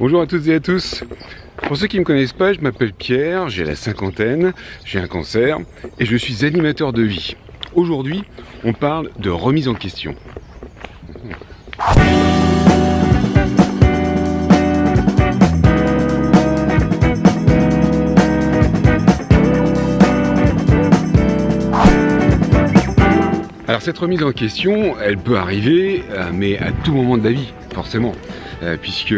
Bonjour à toutes et à tous. Pour ceux qui ne me connaissent pas, je m'appelle Pierre, j'ai la cinquantaine, j'ai un cancer et je suis animateur de vie. Aujourd'hui, on parle de remise en question. Alors cette remise en question, elle peut arriver, mais à tout moment de la vie, forcément. Puisque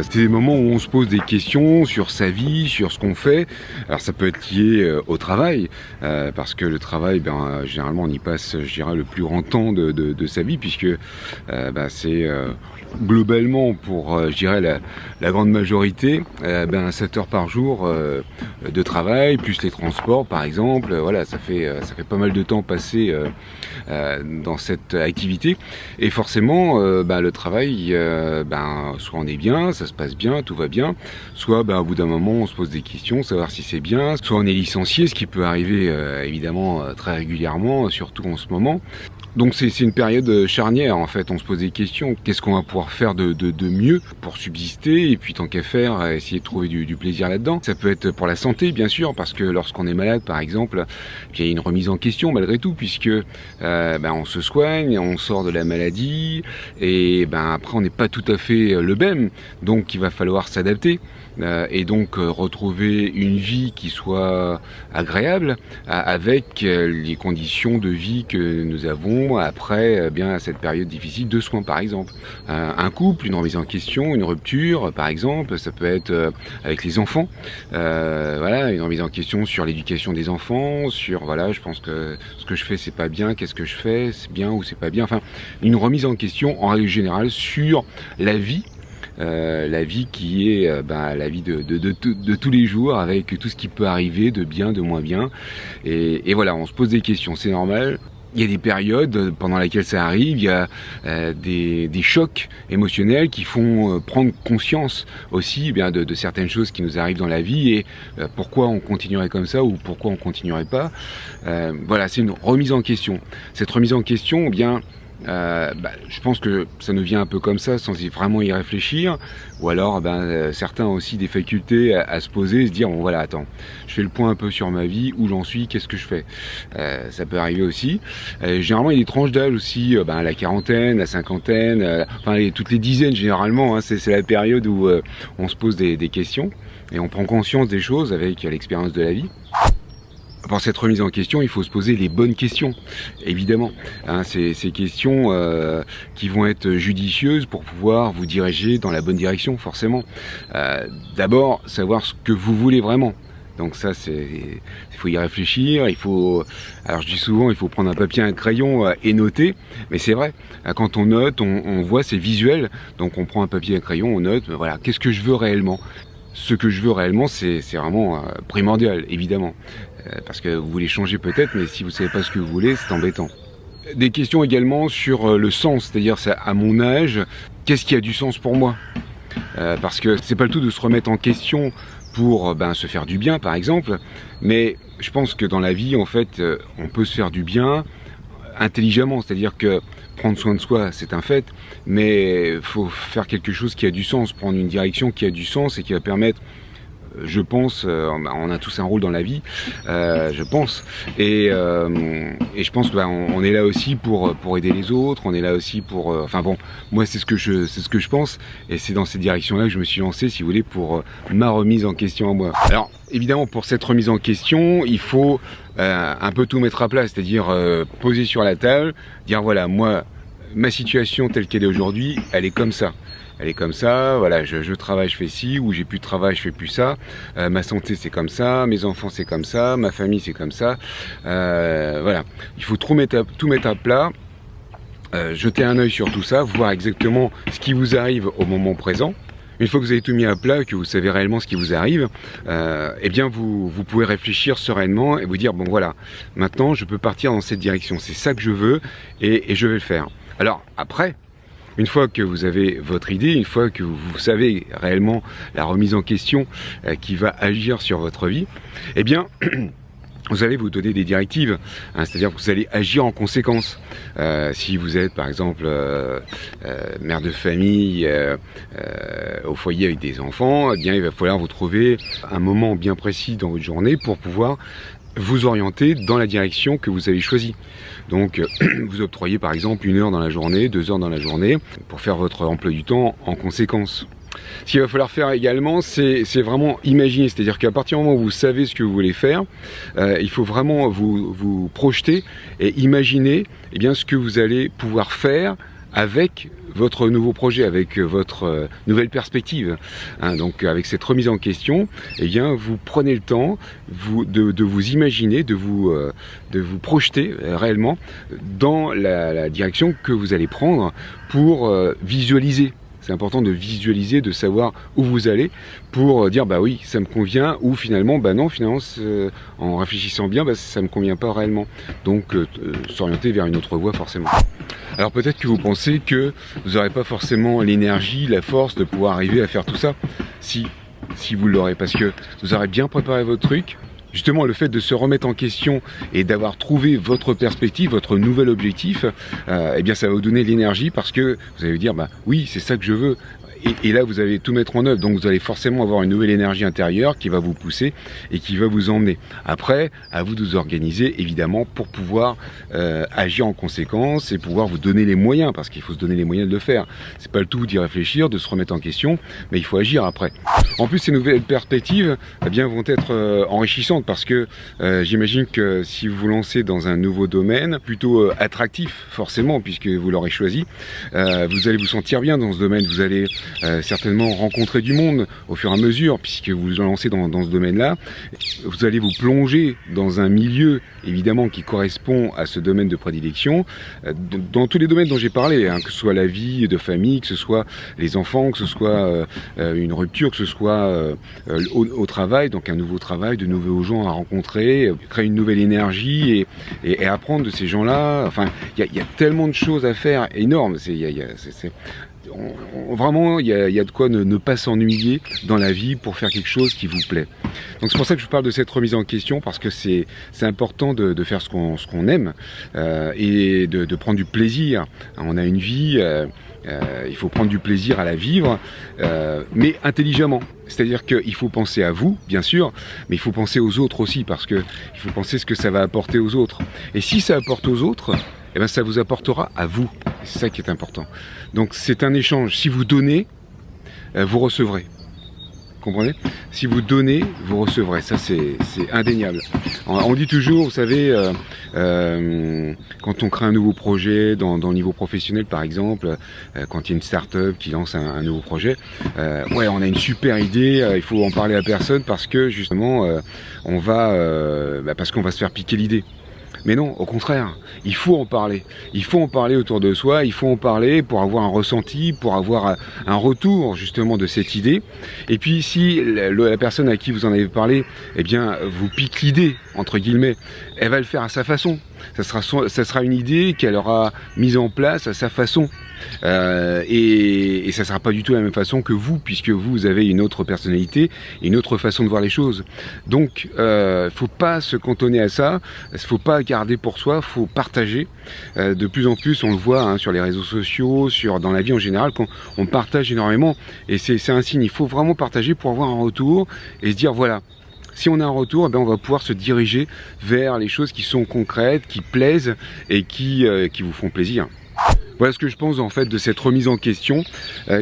c'est des moments où on se pose des questions sur sa vie, sur ce qu'on fait. Alors ça peut être lié au travail, parce que le travail, généralement on y passe, je dirais, le plus grand temps de sa vie, puisque c'est globalement pour, je dirais, la grande majorité, 7 heures par jour de travail, plus les transports par exemple. Voilà, ça fait pas mal de temps passé dans cette activité. Et forcément, le travail, soit on est bien, ça se passe bien, tout va bien, soit au bout d'un moment on se pose des questions, savoir si c'est bien, soit on est licencié, ce qui peut arriver évidemment très régulièrement, surtout en ce moment. Donc c'est une période charnière en fait, on se pose des questions, qu'est-ce qu'on va pouvoir faire de mieux pour subsister, et puis tant qu'à faire, essayer de trouver du plaisir là-dedans. Ça peut être pour la santé bien sûr, parce que lorsqu'on est malade par exemple, il y a une remise en question malgré tout, puisque on se soigne, on sort de la maladie, et après on n'est pas tout à fait le même, donc il va falloir s'adapter. Et donc retrouver une vie qui soit agréable avec les conditions de vie que nous avons après cette période difficile de soins par exemple. Un couple, une remise en question, une rupture par exemple, ça peut être avec les enfants, une remise en question sur l'éducation des enfants, sur je pense que ce que je fais c'est pas bien, qu'est-ce que je fais, c'est bien ou c'est pas bien, enfin une remise en question en règle générale sur la vie qui est la vie de tous les jours, avec tout ce qui peut arriver de bien, de moins bien, et voilà, on se pose des questions, c'est normal. Il y a des périodes pendant lesquelles ça arrive, il y a des chocs émotionnels qui font prendre conscience aussi de certaines choses qui nous arrivent dans la vie, et pourquoi on continuerait comme ça ou pourquoi on continuerait pas. C'est une remise en question. Cette remise en question, je pense que ça nous vient un peu comme ça, sans vraiment y réfléchir, ou alors certains ont aussi des facultés à se poser, se dire attends, je fais le point un peu sur ma vie, où j'en suis, qu'est-ce que je fais. Ça peut arriver aussi. Généralement il y a des tranches d'âge aussi, la quarantaine, la cinquantaine, toutes les dizaines généralement, c'est la période où on se pose des questions et on prend conscience des choses avec l'expérience de la vie. Pour cette remise en question, il faut se poser les bonnes questions, évidemment. Ces questions qui vont être judicieuses pour pouvoir vous diriger dans la bonne direction, forcément. D'abord, savoir ce que vous voulez vraiment. Donc ça, il faut y réfléchir, alors je dis souvent, il faut prendre un papier, un crayon et noter, mais c'est vrai, quand on note, on voit, c'est visuel, donc on prend un papier et un crayon, on note, qu'est-ce que je veux réellement ? Ce que je veux réellement, c'est vraiment primordial, évidemment. Parce que vous voulez changer peut-être, mais si vous ne savez pas ce que vous voulez, c'est embêtant. Des questions également sur le sens, c'est-à-dire à mon âge, qu'est-ce qui a du sens pour moi ? Parce que c'est pas le tout de se remettre en question pour se faire du bien, par exemple, mais je pense que dans la vie, en fait, on peut se faire du bien intelligemment, c'est-à-dire que prendre soin de soi, c'est un fait, mais il faut faire quelque chose qui a du sens, prendre une direction qui a du sens et qui va permettre, je pense, on a tous un rôle dans la vie, je pense, et je pense qu'on est là aussi pour aider les autres, on est là aussi pour, moi c'est ce que je pense, et c'est dans cette direction-là que je me suis lancé, si vous voulez, pour ma remise en question à moi. Alors évidemment, pour cette remise en question, il faut un peu tout mettre à plat, c'est-à-dire poser sur la table, dire moi, ma situation telle qu'elle est aujourd'hui, elle est comme ça. Elle est comme ça, je travaille, je fais ci, ou j'ai plus de travail, je fais plus ça, ma santé c'est comme ça, mes enfants c'est comme ça, ma famille c'est comme ça, il faut tout mettre à plat, jeter un œil sur tout ça, voir exactement ce qui vous arrive au moment présent. Une fois que vous avez tout mis à plat, que vous savez réellement ce qui vous arrive, vous pouvez réfléchir sereinement et vous dire maintenant je peux partir dans cette direction, c'est ça que je veux et je vais le faire. Alors après, une fois que vous avez votre idée, une fois que vous savez réellement la remise en question qui va agir sur votre vie, vous allez vous donner des directives, hein, c'est-à-dire que vous allez agir en conséquence. Si vous êtes par exemple mère de famille au foyer avec des enfants, eh bien il va falloir vous trouver un moment bien précis dans votre journée pour pouvoir vous orienter dans la direction que vous avez choisie. Donc vous octroyez par exemple 1 heure dans la journée, 2 heures dans la journée pour faire votre emploi du temps en conséquence. Ce qu'il va falloir faire également, c'est vraiment imaginer, c'est-à-dire qu'à partir du moment où vous savez ce que vous voulez faire, il faut vraiment vous projeter et imaginer eh bien, ce que vous allez pouvoir faire avec votre nouveau projet, avec votre nouvelle perspective. Hein, donc avec cette remise en question, eh bien, vous prenez le temps de vous imaginer, de vous projeter réellement dans la direction que vous allez prendre pour visualiser. C'est important de visualiser, de savoir où vous allez pour dire bah oui, ça me convient, ou finalement bah non, finalement en réfléchissant bien, bah, ça me convient pas réellement. Donc s'orienter vers une autre voie forcément. Alors peut-être que vous pensez que vous n'aurez pas forcément l'énergie, la force de pouvoir arriver à faire tout ça. Si vous l'aurez, parce que vous aurez bien préparé votre truc. Justement, le fait de se remettre en question et d'avoir trouvé votre perspective, votre nouvel objectif, eh bien, ça va vous donner l'énergie parce que vous allez vous dire, bah oui, c'est ça que je veux. Et là, vous allez tout mettre en œuvre. Donc, vous allez forcément avoir une nouvelle énergie intérieure qui va vous pousser et qui va vous emmener. Après, à vous de vous organiser, évidemment, pour pouvoir agir en conséquence et pouvoir vous donner les moyens, parce qu'il faut se donner les moyens de le faire. C'est pas le tout d'y réfléchir, de se remettre en question, mais il faut agir après. En plus, ces nouvelles perspectives, eh bien, vont être enrichissantes parce que j'imagine que si vous vous lancez dans un nouveau domaine, plutôt attractif, forcément, puisque vous l'aurez choisi, vous allez vous sentir bien dans ce domaine. Vous allez certainement rencontrer du monde au fur et à mesure, puisque vous vous lancez dans ce domaine-là. Vous allez vous plonger dans un milieu, évidemment, qui correspond à ce domaine de prédilection, dans tous les domaines dont j'ai parlé, hein, que ce soit la vie de famille, que ce soit les enfants, que ce soit une rupture, que ce soit au travail, donc un nouveau travail, de nouveaux gens à rencontrer, créer une nouvelle énergie et apprendre de ces gens-là. Enfin, il y a tellement de choses à faire énormes. Vraiment, il y a de quoi ne pas s'ennuyer dans la vie pour faire quelque chose qui vous plaît. Donc c'est pour ça que je vous parle de cette remise en question, parce que c'est important de faire ce qu'on aime et de prendre du plaisir. On a une vie, il faut prendre du plaisir à la vivre, mais intelligemment. C'est-à-dire qu'il faut penser à vous, bien sûr, mais il faut penser aux autres aussi, parce qu'il faut penser ce que ça va apporter aux autres. Et si ça apporte aux autres, eh bien, ça vous apportera à vous. C'est ça qui est important. Donc c'est un échange. Si vous donnez, vous recevrez. Comprenez ? Si vous donnez, vous recevrez. Ça, c'est indéniable. On dit toujours, vous savez, quand on crée un nouveau projet dans le niveau professionnel, par exemple, quand il y a une start-up qui lance un nouveau projet, ouais, on a une super idée, il faut en parler à personne parce que justement, parce qu'on va se faire piquer l'idée. Mais non, au contraire, il faut en parler. Il faut en parler autour de soi, il faut en parler pour avoir un ressenti, pour avoir un retour justement de cette idée. Et puis si la personne à qui vous en avez parlé, eh bien, vous pique l'idée, entre guillemets, elle va le faire à sa façon. Ça sera une idée qu'elle aura mise en place à sa façon. Et ça ne sera pas du tout la même façon que vous, puisque vous avez une autre personnalité, une autre façon de voir les choses. Donc, faut pas se cantonner à ça, faut pas garder pour soi, faut partager. De plus en plus, on le voit hein, sur les réseaux sociaux, dans la vie en général, on partage énormément. Et c'est un signe, il faut vraiment partager pour avoir un retour et se dire voilà. Si on a un retour, eh bien on va pouvoir se diriger vers les choses qui sont concrètes, qui plaisent et qui vous font plaisir. Voilà ce que je pense en fait de cette remise en question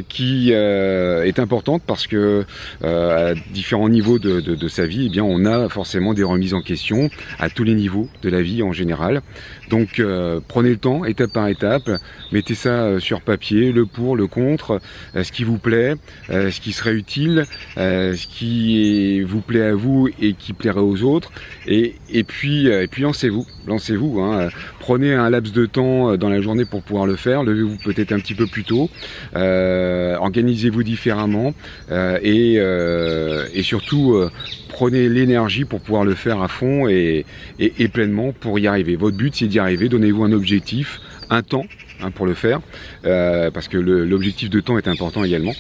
qui est importante parce que à différents niveaux de sa vie, eh bien on a forcément des remises en question à tous les niveaux de la vie en général. Donc prenez le temps, étape par étape, mettez ça sur papier, le pour, le contre, ce qui vous plaît, ce qui serait utile, ce qui vous plaît à vous et qui plairait aux autres, et puis lancez-vous, hein. Prenez un laps de temps dans la journée pour pouvoir le faire, levez-vous peut-être un petit peu plus tôt, organisez-vous différemment et surtout prenez l'énergie pour pouvoir le faire à fond et pleinement pour y arriver. Votre but c'est d'y arriver, donnez-vous un objectif un temps pour le faire, parce que l'objectif de temps est important également.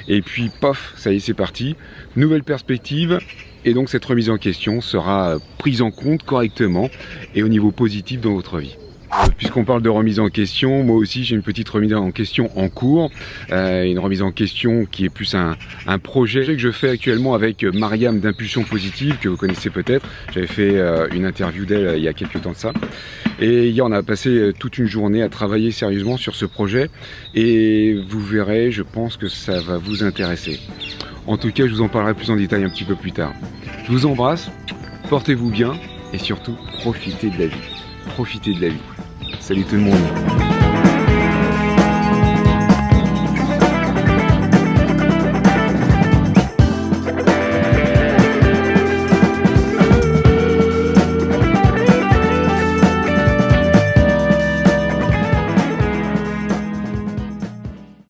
Et puis, pof, ça y est, c'est parti. Nouvelle perspective. Et donc, cette remise en question sera prise en compte correctement et au niveau positif dans votre vie. Puisqu'on parle de remise en question, moi aussi j'ai une petite remise en question en cours, une remise en question qui est plus un projet que je fais actuellement avec Mariam d'Impulsion Positive, que vous connaissez peut-être. J'avais fait une interview d'elle il y a quelques temps de ça. Et hier on a passé toute une journée à travailler sérieusement sur ce projet et vous verrez, je pense que ça va vous intéresser. En tout cas, je vous en parlerai plus en détail un petit peu plus tard. Je vous embrasse, portez-vous bien et surtout profitez de la vie. Profitez de la vie. Salut tout le monde.